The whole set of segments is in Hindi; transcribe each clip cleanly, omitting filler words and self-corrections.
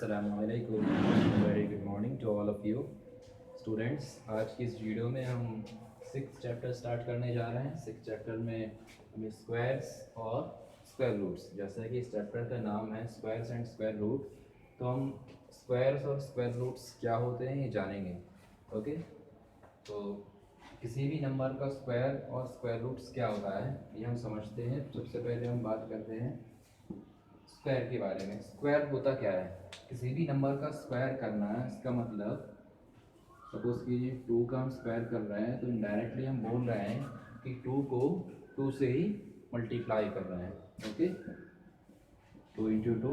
अस्सलामुअलैकुम, very good morning to all of you students. आज की इस वीडियो में हम 6th चैप्टर स्टार्ट करने जा रहे हैं। 6th चैप्टर में हमें स्क्वायर्स और स्क्वायर रूट्स, जैसा कि इस चैप्टर का नाम है स्क्वायर्स एंड स्क्वायर रूट, तो हम स्क्वायर्स और स्क्वायर रूट्स क्या होते हैं ये जानेंगे। ओके, तो किसी भी नंबर का स्क्वायर और स्क्वायर रूट्स क्या होता है ये हम समझते हैं। सबसे पहले हम बात करते हैं स्क्वायर के बारे में। स्क्वायर होता क्या है? किसी भी नंबर का स्क्वायर करना है, इसका मतलब सपोज कीजिए 2 का हम स्क्वायर कर रहे हैं, तो इनडायरेक्टली हम बोल रहे हैं कि 2 को 2 से ही मल्टीप्लाई कर रहे हैं। Okay, 2 into 2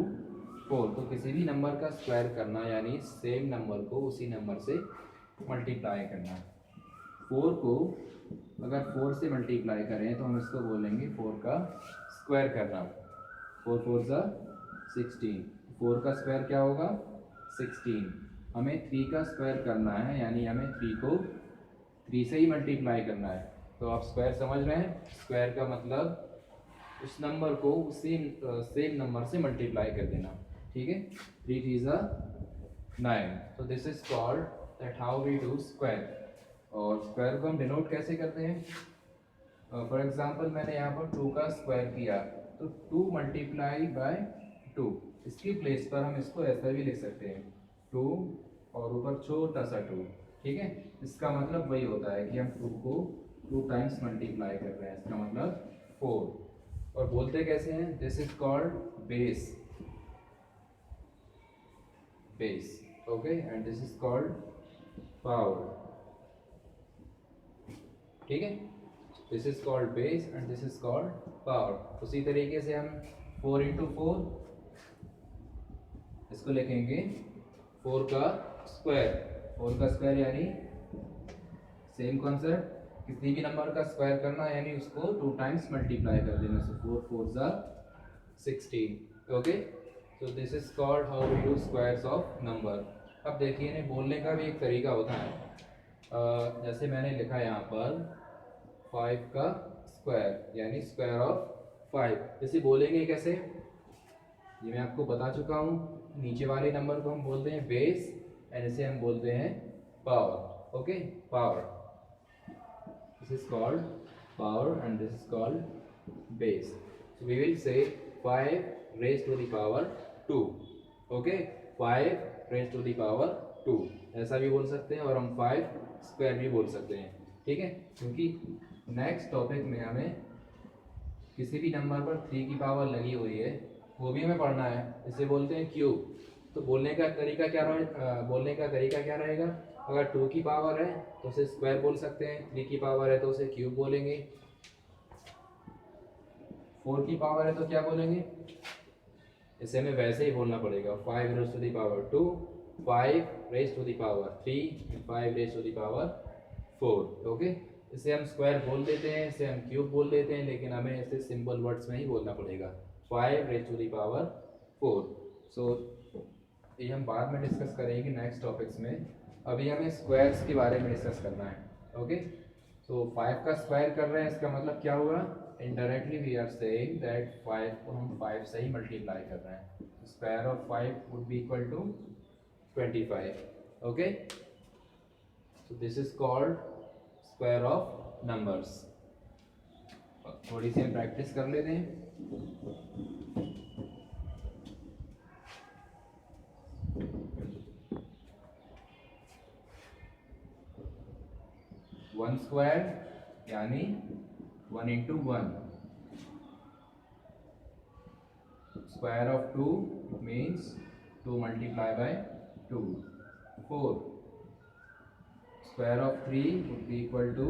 4। तो किसी भी नंबर का स्क्वायर करना यानी सेम नंबर को उसी नंबर से मल्टीप्लाई करना। 4 को अगर 4 से मल्टीप्लाई करें तो हम इसको बोलेंगे 4 का स्क्वायर करना। 4 4 ज़ा 16। 4 का स्क्वायर क्या होगा? 16। हमें 3 का स्क्वायर करना है, यानी हमें 3 को 3 से ही मल्टीप्लाई करना है। तो आप स्क्वायर समझ रहे हैं? स्क्वायर का मतलब उस नंबर को उसी सेम नंबर से मल्टीप्लाई कर देना। ठीक है, 3 3 ज़ा 9। तो this is called that how we do square. और स्क्वायर को हम डिनोट कैसे करते हैं? फॉर एग्जांपल मैंने यहाँ पर 2 का स्क्वायर किया, तो 2 मल्टीप्लाई बाय 2। इसकी प्लेस पर हम इसको ऐसा भी लिख सकते हैं, 2 और ऊपर छोटा सा 2। ठीक है, इसका मतलब वही होता है कि हम 2 को 2 टाइम्स मल्टीप्लाई कर रहे हैं, इसका मतलब 4। और बोलते कैसे हैं? This is called base. Base, okay, and this is called power. ठीक है, this is called base and this is called power. उसी तरीके से हम 4 इंटू 4 इसको लिखेंगे 4 का स्क्वायर। 4 का स्क्वायर यानी सेम कॉन्सेप्ट, किसी भी नंबर का स्क्वायर करना यानी उसको 2 टाइम्स मल्टीप्लाई कर देना। सो 4 4 ज़ा 16। Okay, so this is called how we do squares of number. अब देखिए, इन्हें बोलने का भी एक तरीका होता है। जैसे मैंने लिखा यहाँ पर 5 का स्क्वायर यानी स्क्वायर ऑफ 5। इसे बोलेंगे कैसे ये मैं आपको बता चुका हूँ। नीचे वाले नंबर को हम बोलते हैं बेस एंड इसे हम बोलते हैं power. Okay, power, this is called power and this is called base. So we will say 5 raise to the power 2। Okay, 5 raise to the power 2 ऐसा भी बोल सकते हैं, और हम 5 स्क्वायर भी बोल सकते हैं। ठीक है, क्योंकि नेक्स्ट टॉपिक में हमें किसी भी नंबर पर 3 की पावर लगी हुई है वो भी हमें पढ़ना है। इसे बोलते हैं क्यूब। तो बोलने का तरीका क्या रहेगा? अगर 2 की पावर है तो उसे स्क्वायर बोल सकते हैं, 3 की पावर है तो उसे क्यूब बोलेंगे, 4 की पावर है तो क्या बोलेंगे? इसे हमें वैसे ही बोलना पड़ेगा, 5 raise to the power 2, 5 raise to the power 3, 5 raise to the power 4। Okay, इसे हम स्क्वायर बोल देते हैं, इसे हम क्यूब बोल देते हैं, लेकिन हमें इसे सिंपल वर्ड्स में ही बोलना पड़ेगा, 5 रेज टू द पावर 4। सो ये हम बाद में डिस्कस करेंगे नेक्स्ट टॉपिक्स में। अभी हमें स्क्वायर्स के बारे में डिस्कस करना है। ओके, सो 5 का स्क्वायर कर रहे हैं, इसका मतलब क्या हुआ? Indirectly we are saying that 5 को हम 5 से ही मल्टीप्लाई कर रहे हैं। Square of 5 would be equal to 25। Okay, so this is called square of numbers. थोड़ी सी हम प्रैक्टिस कर लेते हैं। वन स्क्वायर यानी 1 into 1। Square of 2 means 2 multiply by 2। 4 square of 3 would be equal to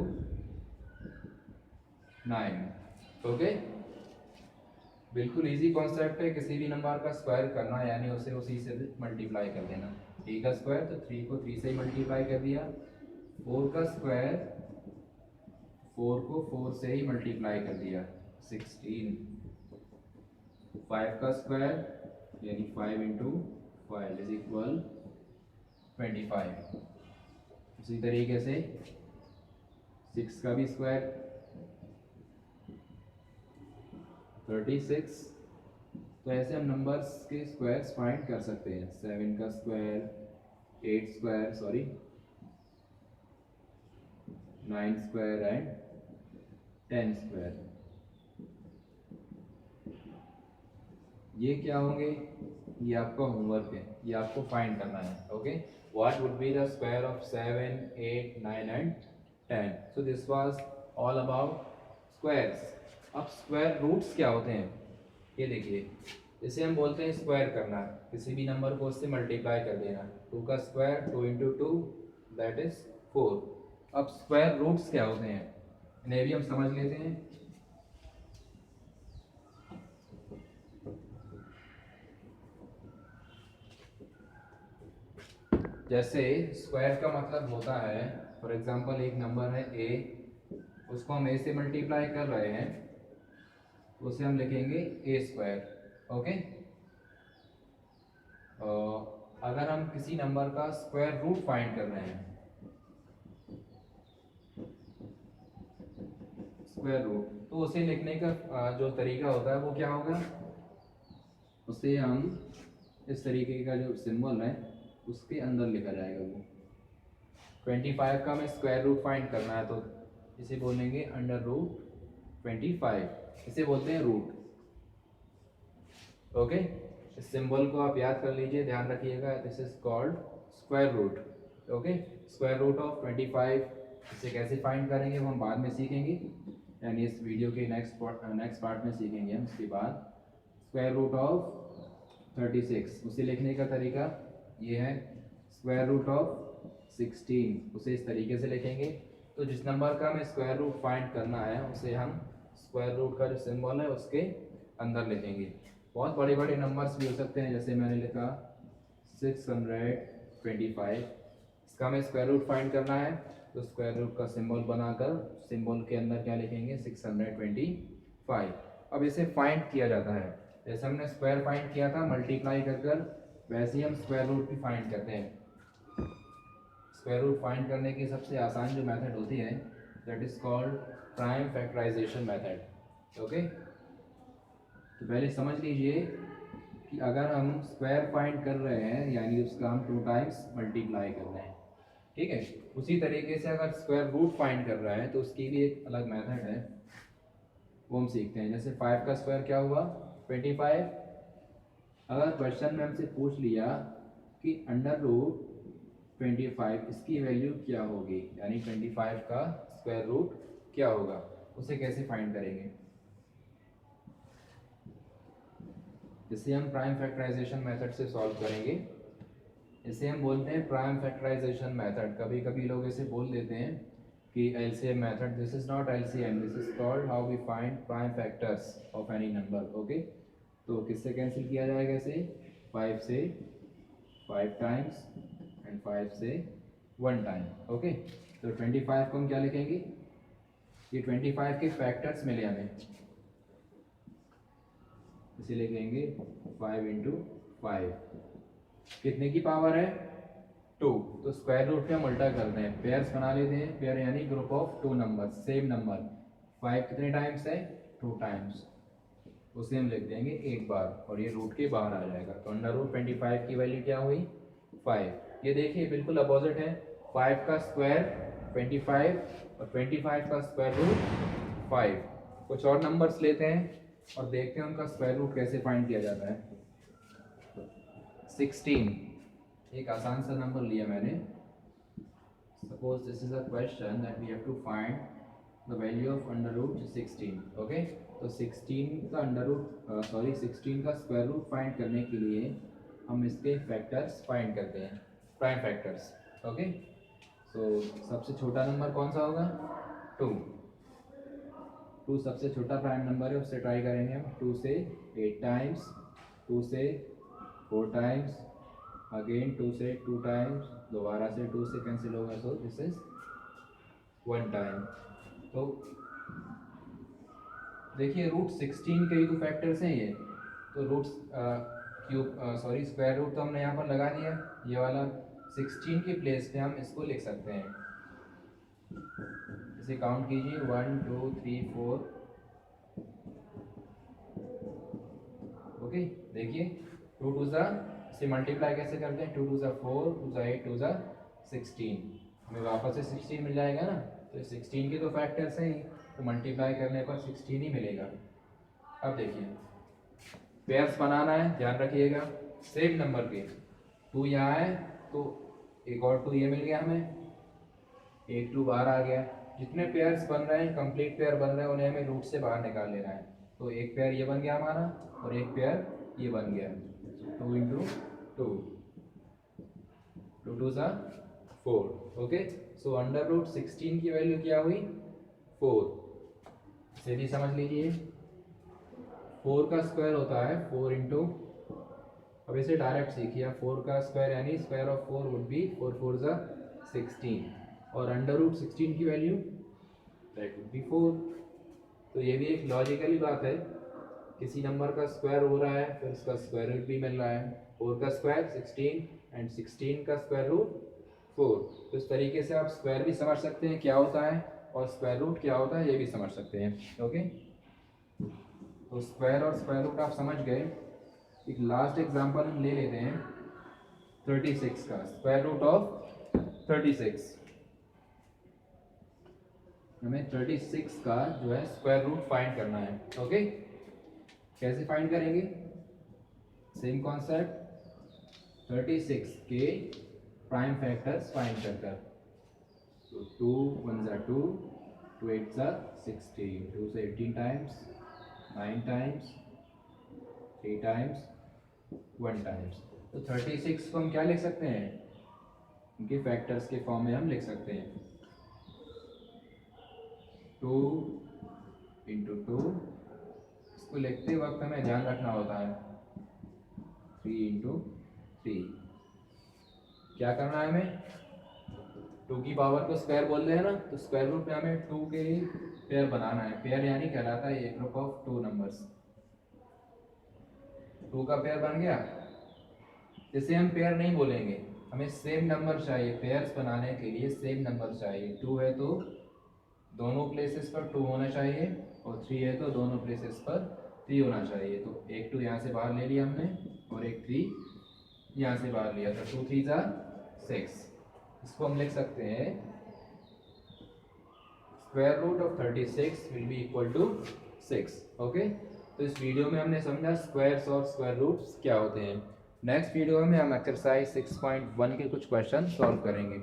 9। Okay, बिल्कुल इजी कॉन्सेप्ट है। किसी भी नंबर का स्क्वायर करना यानी उसे उसी से मल्टीप्लाई कर देना। 3 का स्क्वायर तो 3 को 3 से ही मल्टीप्लाई कर दिया। 4 का स्क्वायर 4 को 4 से ही मल्टीप्लाई कर दिया, 16। 5 का स्क्वायर यानी 5 इंटू 5 इज इक्वल 25। उसी तरीके से 6 का भी स्क्वायर 36 तो ऐसे हम नंबर्स के स्क्वायर्स फाइंड कर सकते हैं। 7 का square, 8 square, sorry 9 square and 10 square. ये क्या होंगे? ये आपका होमवर्क है, ये आपको फाइंड करना है। Okay, what would be the square of 7, 8, 9 and 10? So this was all about squares. अब स्क्वायर रूट्स क्या होते हैं ये देखिए। जैसे हम बोलते हैं स्क्वायर करना, किसी भी नंबर को उससे मल्टीप्लाई कर देना। 2 का स्क्वायर 2 इंटू 2 दैट इज 4। अब स्क्वायर रूट्स क्या होते हैं इन्हें भी हम समझ लेते हैं। जैसे स्क्वायर का मतलब होता है, फॉर एग्जांपल एक नंबर है a, उसको हम a से मल्टीप्लाई कर रहे हैं तो उसे हम लिखेंगे a स्क्वायर। ओके, अगर हम किसी नंबर का स्क्वायर रूट फाइंड कर रहे हैं, स्क्वायर रूट, तो उसे लिखने का जो तरीका होता है वो क्या होगा? उसे हम इस तरीके का जो सिंबल है उसके अंदर लिखा जाएगा। वो 25 का हमें स्क्वायर रूट फाइंड करना है तो इसे बोलेंगे अंडर रूट 25, इसे बोलते हैं रूट। ओके, इस सिंबल को आप याद कर लीजिए, ध्यान रखिएगा, this is called square root. Okay, square root of 25, इसे कैसे फाइंड करेंगे वो हम बाद में सीखेंगे, यानी इस वीडियो के नेक्स्ट पार्ट में सीखेंगे हम। उसके बाद स्क्वायर रूट ऑफ 36, उसे लिखने का तरीका ये है। स्क्वायर रूट ऑफ 16, उसे इस तरीके से लिखेंगे। तो जिस नंबर का हमें स्क्वायर रूट फाइंड करना है उसे हम स्क्वायर रूट का जो सिंबल है उसके अंदर लिखेंगे। बहुत बड़े बड़े नंबर्स भी हो सकते हैं, जैसे मैंने लिखा 625, इसका हमें स्क्वायर रूट फाइंड करना है तो स्क्वायर रूट का सिंबल बनाकर सिंबल के अंदर क्या लिखेंगे? 625। अब इसे फाइंड किया जाता है, जैसे हमने स्क्वायर फाइंड किया था मल्टीप्लाई कर कर, वैसे ही हम स्क्वायर रूट भी फाइंड करते हैं। स्क्वायर रूट फाइंड करने की सबसे आसान जो मेथड होती है that is called prime factorization method. Okay, तो पहले समझ लीजिए कि अगर हम स्क्वायर फाइंड कर रहे हैं यानी उसका हम 2 टाइम्स मल्टीप्लाई कर रहे हैं, ठीक है। उसी तरीके से अगर स्क्वायर रूट फाइंड कर रहा है तो उसकी भी एक अलग मेथड है, वो हम सीखते हैं। जैसे 5 का स्क्वायर क्या हुआ? 25। अगर क्वेश्चन में हमसे पूछ लिया कि अंडर रूट 25 इसकी वैल्यू क्या होगी, यानी 25 का स्क्वायर रूट क्या होगा, उसे कैसे फाइंड करेंगे? इसे हम प्राइम फैक्टराइजेशन मेथड से सॉल्व करेंगे। इसे हम बोलते हैं प्राइम फैक्टराइजेशन मेथड। कभी कभी लोग इसे बोल देते हैं कि LCM method. This is not LCM, this is called how we find prime factors of any number. Okay, तो किससे कैंसिल किया जाएगा इसे? 5 से 5 टाइम्स एंड 5 से 1 टाइम। ओके, तो 25 को हम क्या लिखेंगे? ये 25 के फैक्टर्स मिले हमें, इसे लिखेंगे 5 इंटू 5। कितने की पावर है? 2। तो स्क्वायर रूट पे हम उल्टा करते हैं, पेयर्स बना लेते हैं। पेयर यानी group of 2 number, same number. 5 कितने टाइम्स है? 2 टाइम्स, उसे हम लिख देंगे एक बार और ये रूट के बाहर आ जाएगा। तो अंडर रूट 25 की वैल्यू क्या हुई? 5। ये देखिए बिल्कुल अपोजिट है, 5 का स्क्वायर 25 और 25 का स्क्वायर रूट 5। कुछ और नंबर्स लेते हैं और देखते हैं उनका स्क्वायर रूट कैसे फाइंड किया जाता है। 16, एक आसान सा नंबर लिया मैंने। Suppose this is a question that we have to find the value of under root 16। Okay, तो 16 का अंडर रूट 16 का स्क्वायर रूट फाइंड करने के लिए हम इसके फैक्टर्स फाइंड करते हैं, प्राइम फैक्टर्स। ओके, सो सबसे छोटा नंबर कौन सा होगा? 2। 2 सबसे छोटा प्राइम नंबर है, उससे ट्राई करेंगे हम। 2 से 8 टाइम्स, 2 से 4 टाइम्स, अगेन 2 से 2 टाइम्स, दोबारा से 2 से कैंसिल होगा, सो दिस इज 1 टाइम। तो देखिए रूट 16 के ही तो फैक्टर्स हैं ये, तो रूट स्क्वायर रूट तो हमने यहाँ पर लगा दिया, ये वाला 16 की प्लेस पे हम इसको लिख सकते हैं। इसे काउंट कीजिए, 1 2 3 4। ओके देखिए 2 टू ज़ा इसे मल्टीप्लाई कैसे करते हैं, 2 टू ज़ा 4, 2 ज़ा 8, 2 ज़ा 16, हमें वापस से 16 मिल जाएगा ना, तो 16 के तो फैक्टर्स हैं ही, तो मल्टीप्लाई करने पर 16 ही मिलेगा। अब देखिए पेयर्स बनाना है, ध्यान रखिएगा सेम नंबर के 2 यहाँ है तो एक और 2 ये मिल गया हमें, एक 2 बाहर आ गया। जितने पेयर्स बन रहे हैं कंप्लीट पेयर बन रहे हैं उन्हें हमें रूट से बाहर निकाल लेना है। तो एक पेयर ये बन गया हमारा और एक पेयर ये बन गया, 2 इंटू 2, 2 टू ज़ा 4, ओके। सो अंडर रूट 16 की वैल्यू क्या हुई 4, इसे भी समझ लीजिए 4 का स्क्वायर होता है 4 इंटू, अब इसे डायरेक्ट सीखिए, 4 का स्क्वायर यानी स्क्वायर ऑफ 4 वुड बी 4 4 ज़ा 16 और अंडर रूट 16 की वैल्यू दैट वुड बी 4। तो ये भी एक लॉजिकली बात है, किसी नंबर का स्क्वायर हो रहा है फिर उसका स्क्वायर रूट भी मिल रहा है, 4 का स्क्वायर 16 एंड 16 का स्क्वायर रूट 4। तो इस तरीके से आप स्क्वायर भी समझ सकते हैं क्या होता है और स्क्वायर रूट क्या होता है ये भी समझ सकते हैं, ओके। तो स्क्वायर और स्क्वायर रूट आप समझ गए। एक लास्ट एग्जांपल हम ले लेते हैं 36 का, स्क्वायर रूट ऑफ 36, हमें 36 का जो है स्क्वायर रूट फाइंड करना है, ओके। कैसे फाइंड करेंगे, सेम कॉन्सेप्ट, 36 के प्राइम फैक्टर्स फाइंड कर कर, तो 2 1 ज़ा 2, 2 8 ज़ा 16, 2 से 18 टाइम्स, 9 टाइम्स, 3 टाइम्स, 1 टाइम्स। तो 36 को हम क्या लिख सकते हैं, इनके फैक्टर्स के फॉर्म में हम लिख सकते हैं 2 इंटू 2, इसको लिखते वक्त हमें ध्यान रखना होता है 3 इंटू 3, क्या करना है हमें 2 की पावर को स्क्वायर बोलते हैं ना, तो स्क्वायर रूट में हमें 2 के पेयर बनाना है, पेयर यानी कहलाता है एक ग्रुप ऑफ 2 नंबर्स। 2 का पेयर बन गया, इसे हम पेयर नहीं बोलेंगे, हमें सेम नंबर चाहिए, पेयर्स बनाने के लिए सेम नंबर चाहिए। 2 है तो दोनों प्लेसेस पर 2 होना चाहिए और 3 है तो दोनों प्लेसेस पर 3 होना चाहिए। तो एक 2 यहाँ से बाहर ले लिया हमने और एक 3 यहाँ से बाहर लिया, तो 2 3 ज़ा 6, इसको हम लिख सकते हैं square root of 36 will be equal to 6, okay. तो इस वीडियो में हमने समझा स्क्वायर्स और स्क्वायर रूट्स क्या होते हैं। नेक्स्ट वीडियो में हम एक्सरसाइज 6.1 के कुछ क्वेश्चन सॉल्व करेंगे।